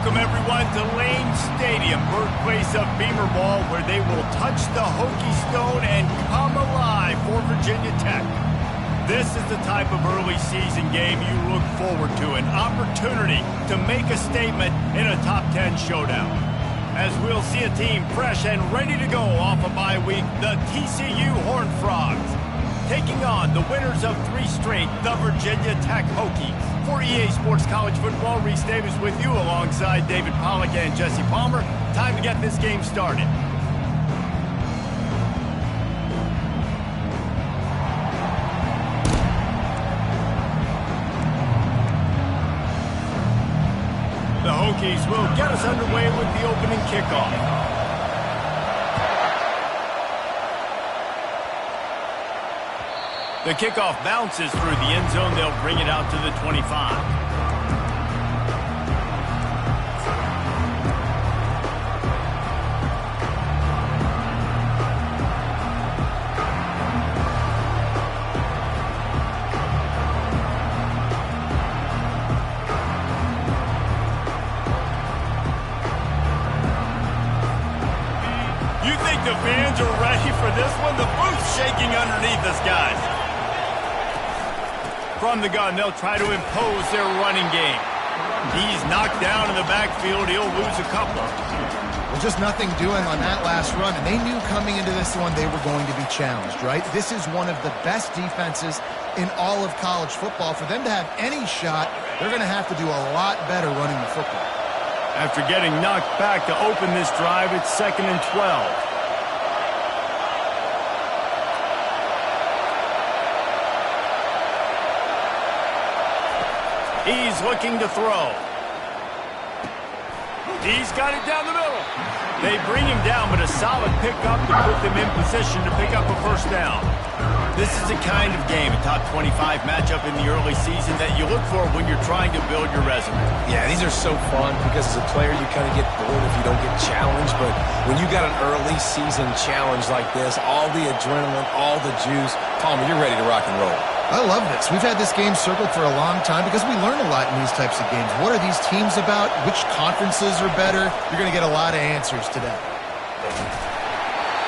Welcome, everyone, to Lane Stadium, birthplace of Beamer Ball, where they will touch the Hokie Stone and come alive for Virginia Tech. This is the type of early season game you look forward to, an opportunity to make a statement in a top 10 showdown. As we'll see a team fresh and ready to go off a bye week, the TCU Horned Frogs, taking on the winners of 3 straight, the Virginia Tech Hokies. For EA Sports College Football, Reese Davis with you alongside David Pollack and Jesse Palmer. Time to get this game started. The Hokies will get us underway with the opening kickoff. The kickoff bounces through the end zone. They'll bring it out to the 25. You think the fans are ready for this one? The booth's shaking underneath us, guys. From the gun, they'll try to impose their running game. He's knocked down in the backfield. He'll lose a couple. Well, just nothing doing on that last run, and they knew coming into this one they were going to be challenged, right? This is one of the best defenses in all of college football. For them to have any shot, they're going to have to do a lot better running the football. After getting knocked back to open this drive, it's 2nd and 12. He's looking to throw. He's got it down the middle. They bring him down, but a solid pickup to put them in position to pick up a first down. This is the kind of game, a top 25 matchup in the early season that you look for when you're trying to build your resume. Yeah, these are so fun because as a player you kind of get bored if you don't get challenged, but when you got an early season challenge like this, all the adrenaline, all the juice, Palmer, you're ready to rock and roll. I love this. We've had this game circled for a long time because we learn a lot in these types of games. What are these teams about? Which conferences are better? You're going to get a lot of answers today.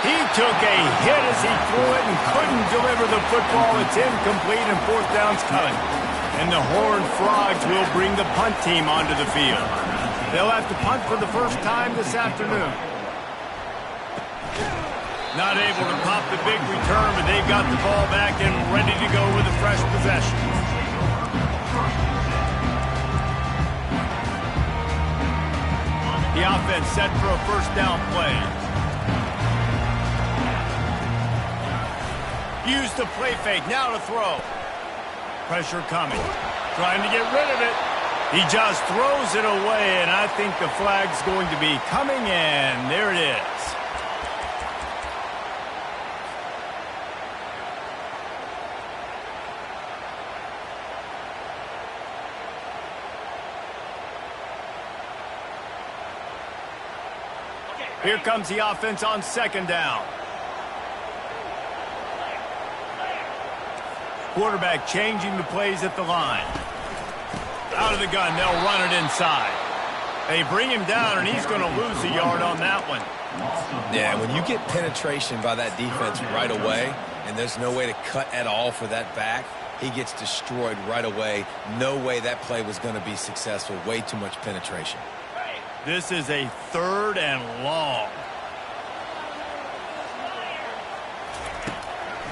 He took a hit as he threw it and couldn't deliver the football. It's incomplete and 4th down's coming. And the Horned Frogs will bring the punt team onto the field. They'll have to punt for the first time this afternoon. Not able to pop the big return, but they've got the ball back and ready to go with a fresh possession. The offense set for a first down play. Use the play fake, now to throw. Pressure coming. Trying to get rid of it. He just throws it away, and I think the flag's going to be coming, and there it is. Here comes the offense on 2nd down. Quarterback changing the plays at the line. Out of the gun, they'll run it inside. They bring him down, and he's going to lose a yard on that one. Yeah, when you get penetration by that defense right away, and there's no way to cut at all for that back, he gets destroyed right away. No way that play was going to be successful. Way too much penetration. This is a 3rd and long.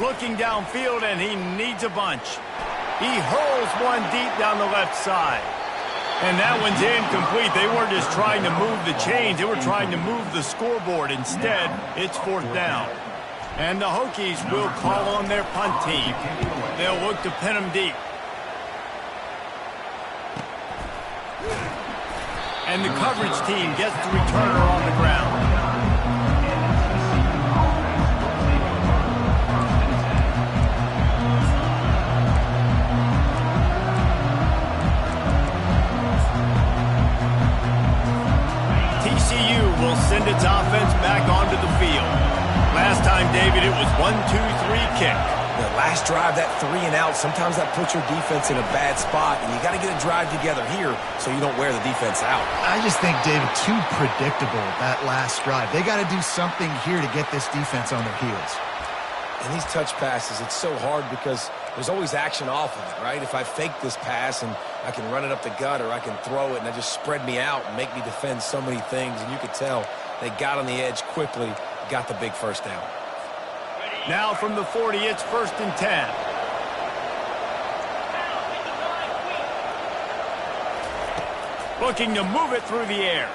Looking downfield, and he needs a bunch. He hurls one deep down the left side. And that one's incomplete. They weren't just trying to move the chains. They were trying to move the scoreboard. Instead, it's 4th down. And the Hokies will call on their punt team. They'll look to pin them deep. And the coverage team gets the returner on the ground. TCU will send its offense back onto the field. Last time, David, it was 1-2-3 kick. The last drive, that 3 and out, sometimes that puts your defense in a bad spot, and you got to get a drive together here so you don't wear the defense out. I just think, David, too predictable, that last drive. They got to do something here to get this defense on their heels. And these touch passes, it's so hard because there's always action off of it, right? If I fake this pass and I can run it up the gut, or I can throw it and it just spread me out and make me defend so many things, and you could tell they got on the edge quickly, got the big first down. Now from the 40, it's 1st and 10. Looking to move it through the air.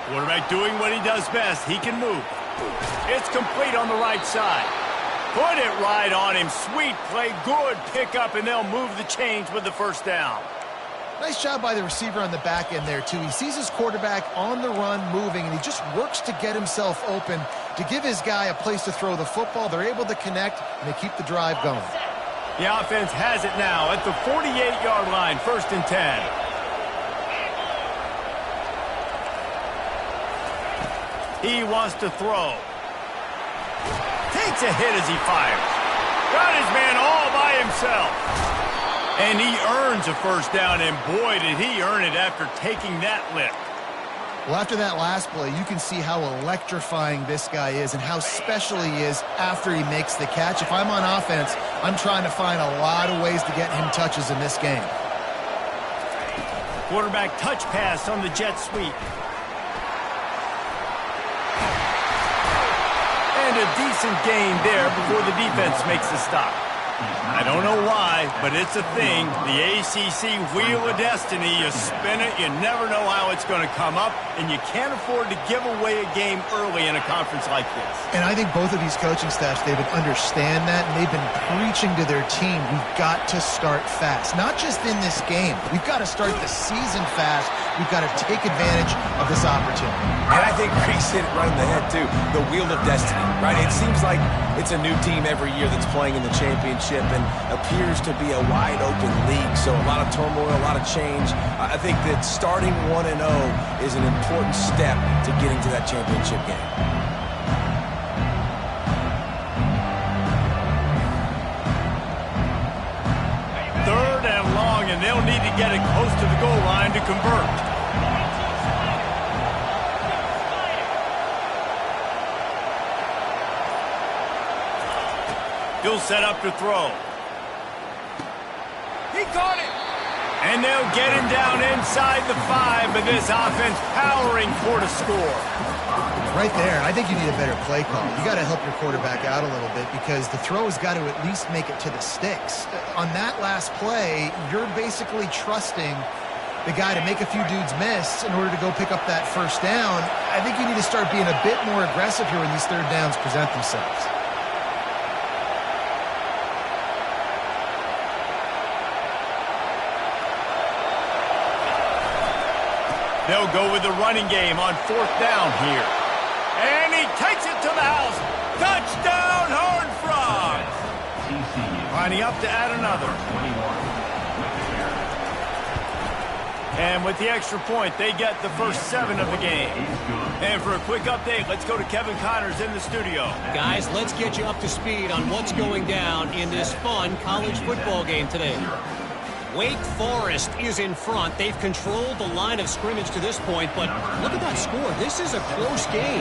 Quarterback doing what he does best. He can move. It's complete on the right side. Put it right on him. Sweet play. Good pickup, and they'll move the chains with the first down. Nice job by the receiver on the back end there, too. He sees his quarterback on the run moving, and he just works to get himself open to give his guy a place to throw the football. They're able to connect, and they keep the drive going. The offense has it now at the 48-yard line, 1st and 10. He wants to throw. Takes a hit as he fires. Got his man all by himself. And he earns a first down, and boy, did he earn it after taking that lift. Well, after that last play, you can see how electrifying this guy is and how special he is after he makes the catch. If I'm on offense, I'm trying to find a lot of ways to get him touches in this game. Quarterback touch pass on the jet sweep. And a decent gain there before the defense makes the stop. I don't know why, but it's a thing. The ACC Wheel of Destiny, you spin it, you never know how it's going to come up, and you can't afford to give away a game early in a conference like this. And I think both of these coaching staffs, David, understand that, and they've been preaching to their team, we've got to start fast. Not just in this game. We've got to start the season fast. We've got to take advantage of this opportunity. And I think Reese hit it right in the head, too. The Wheel of Destiny, right? It seems like it's a new team every year that's playing in the championship and appears to be a wide-open league. So a lot of turmoil, a lot of change. I think that starting 1-0 is an important step to getting to that championship game. Third and long, and they'll need to get it close to the goal line to convert. He'll set up to throw. He caught it. And they'll get him down inside the 5, but this offense powering for the score. Right there, I think you need a better play call. You got to help your quarterback out a little bit because the throw has got to at least make it to the sticks. On that last play, you're basically trusting the guy to make a few dudes miss in order to go pick up that first down. I think you need to start being a bit more aggressive here when these third downs present themselves. They'll go with the running game on 4th down here. And he takes it to the house. Touchdown, Horned Frogs! Lining up to add another. And with the extra point, they get the first 7 of the game. And for a quick update, let's go to Kevin Connors in the studio. Guys, let's get you up to speed on what's going down in this fun college football game today. Wake Forest is in front. They've controlled the line of scrimmage to this point, but look at that score. This is a close game.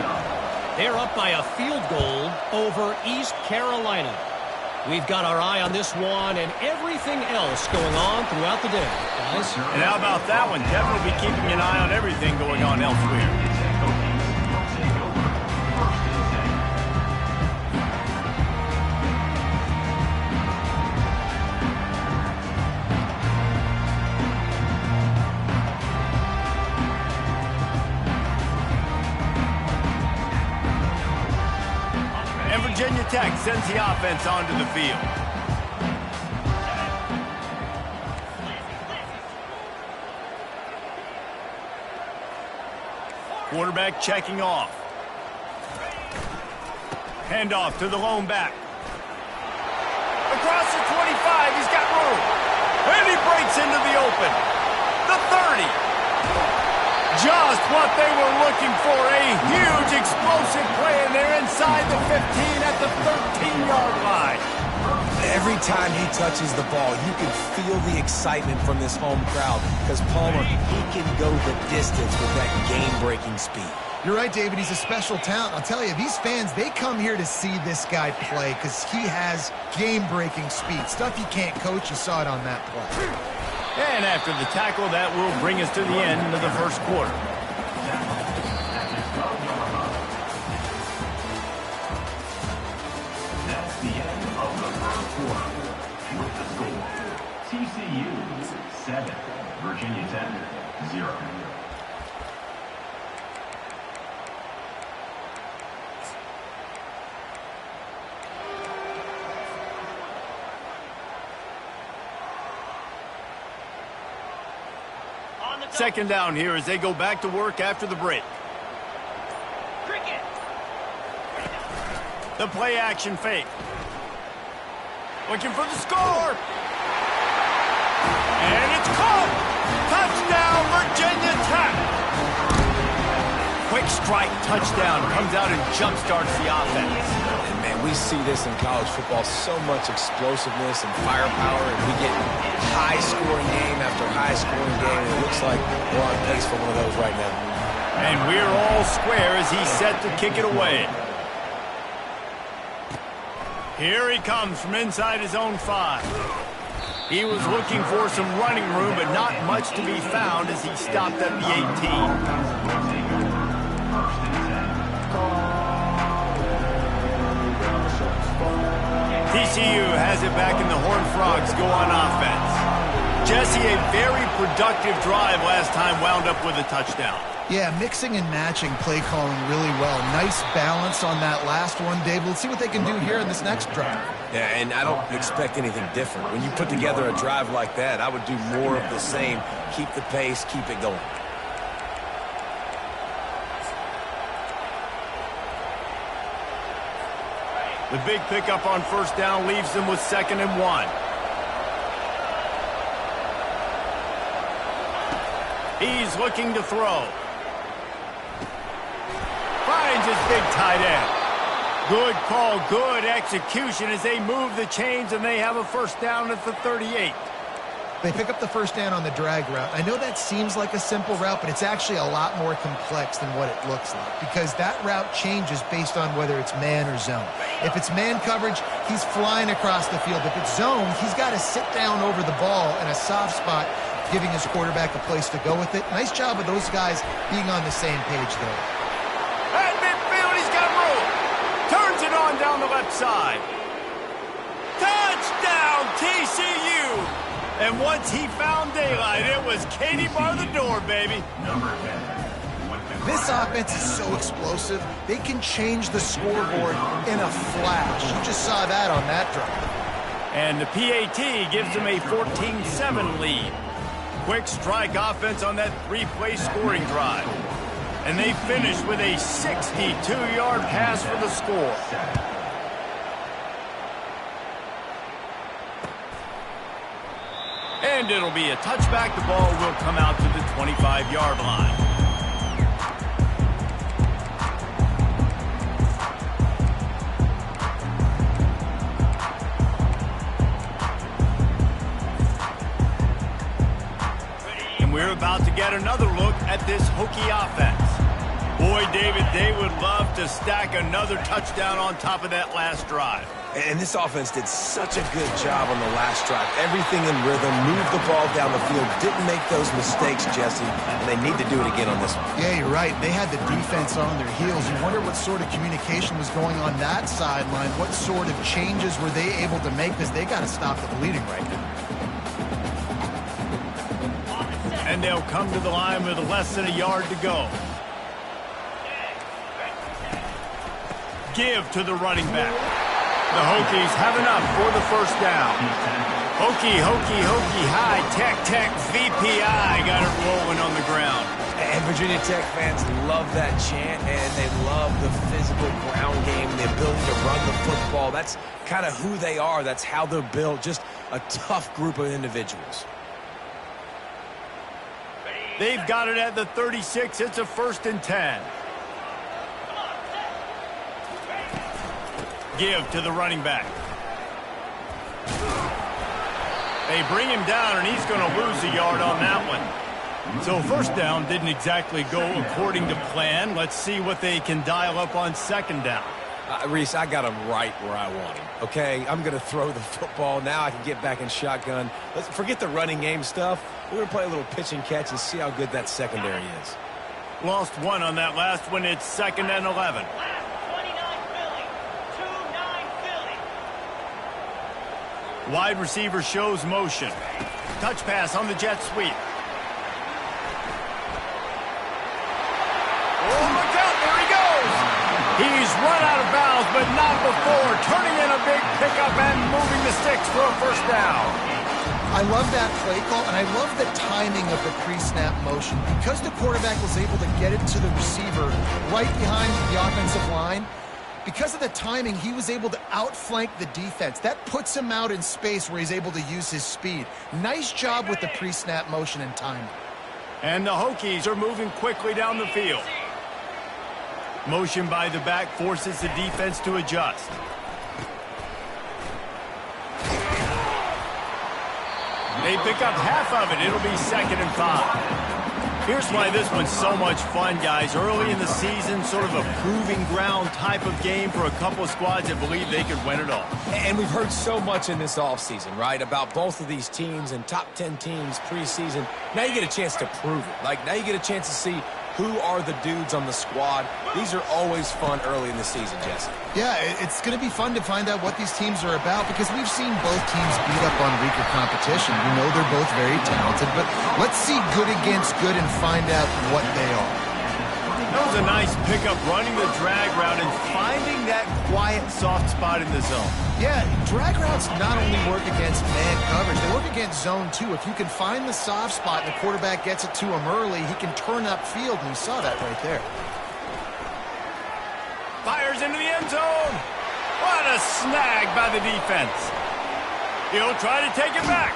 They're up by a field goal over East Carolina. We've got our eye on this one and everything else going on throughout the day, guys. And how about that one? Devin will be keeping an eye on everything going on elsewhere. Virginia Tech sends the offense onto the field. Quarterback checking off. Handoff to the lone back. Across the 25, he's got room. And he breaks into the open. The 30. Just what they were looking for, a huge explosive play, and they're inside the 15 at the 13-yard line. Every time he touches the ball, you can feel the excitement from this home crowd because Palmer, he can go the distance with that game-breaking speed. You're right, David. He's a special talent. I'll tell you, these fans, they come here to see this guy play because he has game-breaking speed. Stuff you can't coach. You saw it on that play. And after the tackle, that will bring us to the end of the first quarter. That's the end of the first quarter. With the score, TCU 7, Virginia Tech 0. Second down here as they go back to work after the break. The play action fake. Looking for the score. And it's caught. Touchdown, Virginia Tech. Quick strike touchdown comes out and jumpstarts the offense. And man, we see this in college football, so much explosiveness and firepower, and we get high-scoring game after high-scoring game. It looks like we're on pace for one of those right now. And we're all square as he's set to kick it away. Here he comes from inside his own 5. He was looking for some running room, but not much to be found as he stopped at the 18. TCU has it back and the Horned Frogs go on offense. Jesse, a very productive drive last time wound up with a touchdown. Yeah, mixing and matching play calling really well. Nice balance on that last one, Dave. Let's see what they can do here in this next drive. Yeah, and I don't expect anything different. When you put together a drive like that, I would do more of the same. Keep the pace, keep it going. The big pickup on first down leaves them with 2nd and 1. He's looking to throw. Finds his big tight end. Good call, good execution as they move the chains and they have a first down at the 38. They pick up the first down on the drag route. I know that seems like a simple route, but it's actually a lot more complex than what it looks like because that route changes based on whether it's man or zone. If it's man coverage, he's flying across the field. If it's zone, he's got to sit down over the ball in a soft spot, giving his quarterback a place to go with it. Nice job of those guys being on the same page there. At midfield, he's got room. Turns it on down the left side. Touchdown, TCU! And once he found daylight, it was Katie bar the door, baby. This offense is so explosive, they can change the scoreboard in a flash. You just saw that on that drive. And the PAT gives them a 14-7 lead. Quick strike offense on that 3-play scoring drive. And they finish with a 62-yard pass for the score. And it'll be a touchback. The ball will come out to the 25-yard line. And we're about to get another look at this Hokie offense. Boy, David, they would love to stack another touchdown on top of that last drive. And this offense did such a good job on the last drive. Everything in rhythm, moved the ball down the field, didn't make those mistakes, Jesse, and they need to do it again on this one. Yeah, you're right. They had the defense on their heels. You wonder what sort of communication was going on that sideline. What sort of changes were they able to make because they got to stop the bleeding right now. And they'll come to the line with less than a yard to go. Give to the running back. The Hokies have enough for the first down. Hokie, Hokie, Hokie, high, tech, tech, VPI got it rolling on the ground. And Virginia Tech fans love that chant, and they love the physical ground game, the ability to run the football. That's kind of who they are. That's how they're built. Just a tough group of individuals. They've got it at the 36. It's a 1st and 10. Give to the running back. They bring him down, and he's going to lose a yard on that one. So first down didn't exactly go according to plan. Let's see what they can dial up on second down. Reese, I got him right where I want him, okay? I'm going to throw the football. Now I can get back in shotgun. Let's forget the running game stuff. We're going to play a little pitch and catch and see how good that secondary is. Lost one on that last one. It's 2nd and 11. Wide receiver shows motion. Touch pass on the jet sweep. Oh, look out, there he goes. He's run out of bounds, but not before turning in a big pickup and moving the sticks for a first down. I love that play call, and I love the timing of the pre-snap motion. Because the quarterback was able to get it to the receiver right behind the offensive line, because of the timing, he was able to outflank the defense. That puts him out in space where he's able to use his speed. Nice job with the pre-snap motion and timing. And the Hokies are moving quickly down the field. Motion by the back forces the defense to adjust. They pick up half of it. It'll be 2nd and 5. Here's why this one's so much fun, guys. Early in the season, sort of a proving ground type of game for a couple of squads that believe they could win it all. And we've heard so much in this offseason, right, about both of these teams and top 10 teams preseason. Now you get a chance to prove it. Like, now you get a chance to see who are the dudes on the squad. These are always fun early in the season, Jesse. Yeah, it's going to be fun to find out what these teams are about because we've seen both teams beat up on weaker competition. We know they're both very talented, but let's see good against good and find out what they are. That was a nice pickup, running the drag route and finding that quiet, soft spot in the zone. Yeah, drag routes not only work against man coverage, they work against zone too. If you can find the soft spot and the quarterback gets it to him early, he can turn upfield, and we saw that right there. Fires into the end zone. What a snag by the defense. He'll try to take it back.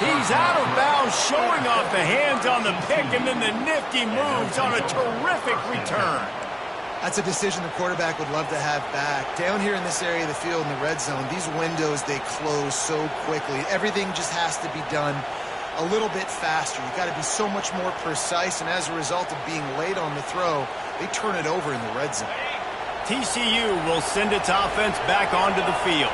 He's out of bounds, showing off the hands on the pick, and then the nifty moves on a terrific return. That's a decision the quarterback would love to have back. Down here in this area of the field in the red zone, these windows, they close so quickly. Everything just has to be done a little bit faster. You've got to be so much more precise, and as a result of being late on the throw, they turn it over in the red zone. TCU will send its offense back onto the field.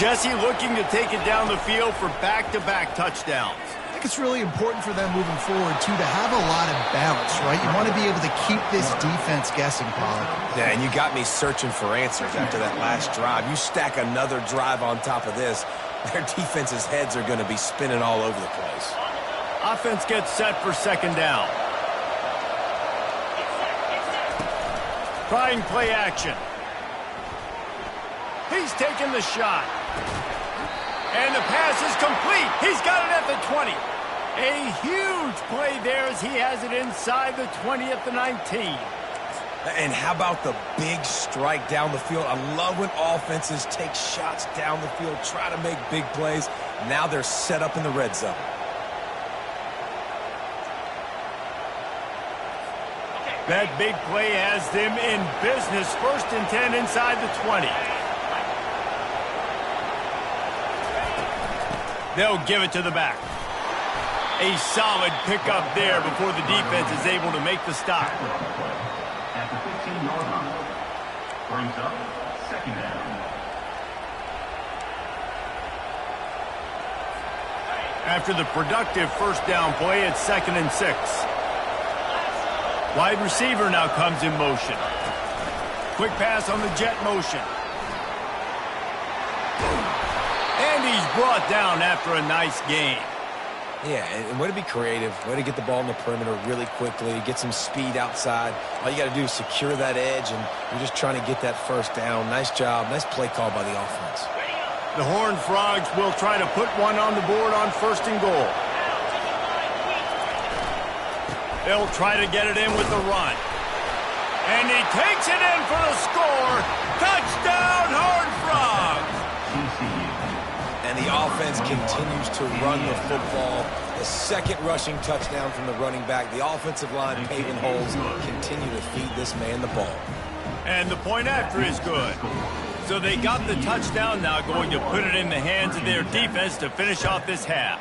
Jesse looking to take it down the field for back-to-back touchdowns. I think it's really important for them moving forward, too, to have a lot of bounce, right? You want to be able to keep this defense guessing, Pollard. Yeah, and you got me searching for answers after that last drive. You stack another drive on top of this, their defense's heads are going to be spinning all over the place. Offense gets set for 2nd down. Trying play action. He's taking the shot. And the pass is complete. He's got it at the 20. A huge play there as he has it inside the 20 at the 19. And how about the big strike down the field? I love when offenses take shots down the field, try to make big plays. Now they're set up in the red zone. That big play has them in business. 1st and 10 inside the 20. They'll give it to the back. A solid pickup there before the defense is able to make the stop. At the 15-yard line, brings up 2nd down. After the productive first down play, it's 2nd and 6. Wide receiver now comes in motion. Quick pass on the jet motion. And he's brought down after a nice gain. Yeah, and way to be creative, way to get the ball in the perimeter really quickly, get some speed outside. All you got to do is secure that edge, and you're just trying to get that first down. Nice job. Nice play call by the offense. The Horned Frogs will try to put one on the board on 1st and goal. They'll try to get it in with the run. And he takes it in for the score. Touchdown, Horned Frogs! And the offense continues to run the football. The 2nd rushing touchdown from the running back. The offensive line paving holes. Continue to feed this man the ball. And the point after is good. So they got the touchdown, now going to put it in the hands of their defense to finish off this half.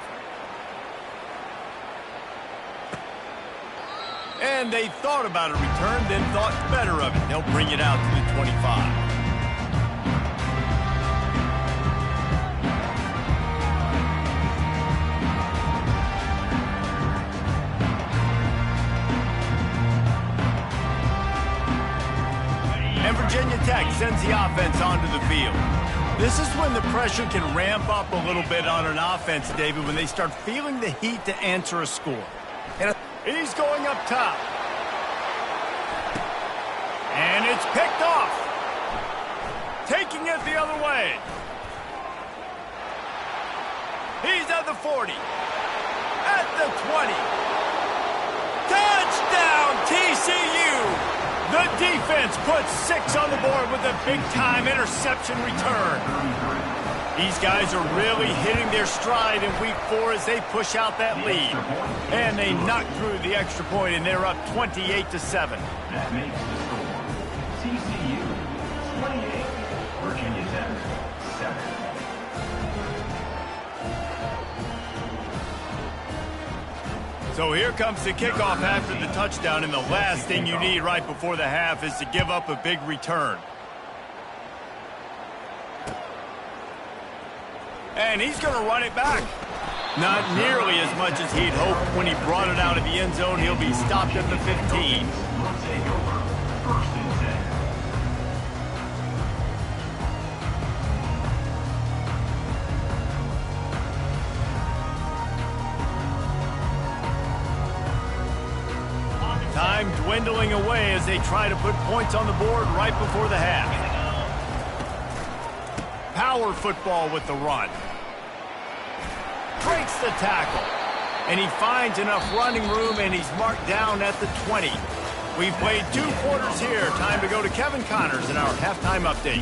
And they thought about a return, then thought better of it. They'll bring it out to the 25. And Virginia Tech sends the offense onto the field. This is when the pressure can ramp up a little bit on an offense, David, when they start feeling the heat to answer a score. And he's going up top. And it's picked off. Taking it the other way. He's at the 40. At the 20. Touchdown, TCU! The defense puts 6 on the board with a big-time interception return. These guys are really hitting their stride in week 4 as they push out that lead. And they knock through the extra point, and they're up 28-7. That makes the score TCU 28, Virginia Tech 7. So here comes the kickoff after the touchdown, and the last thing you need right before the half is to give up a big return. And he's going to run it back. Not nearly as much as he'd hoped when he brought it out of the end zone. He'll be stopped at the 15. Will take over. First and 10. Time dwindling away as they try to put points on the board right before the half. Power football with the run. Breaks the tackle. And he finds enough running room, and he's marked down at the 20. We've played 2 quarters here. Time to go to Kevin Connors in our halftime update.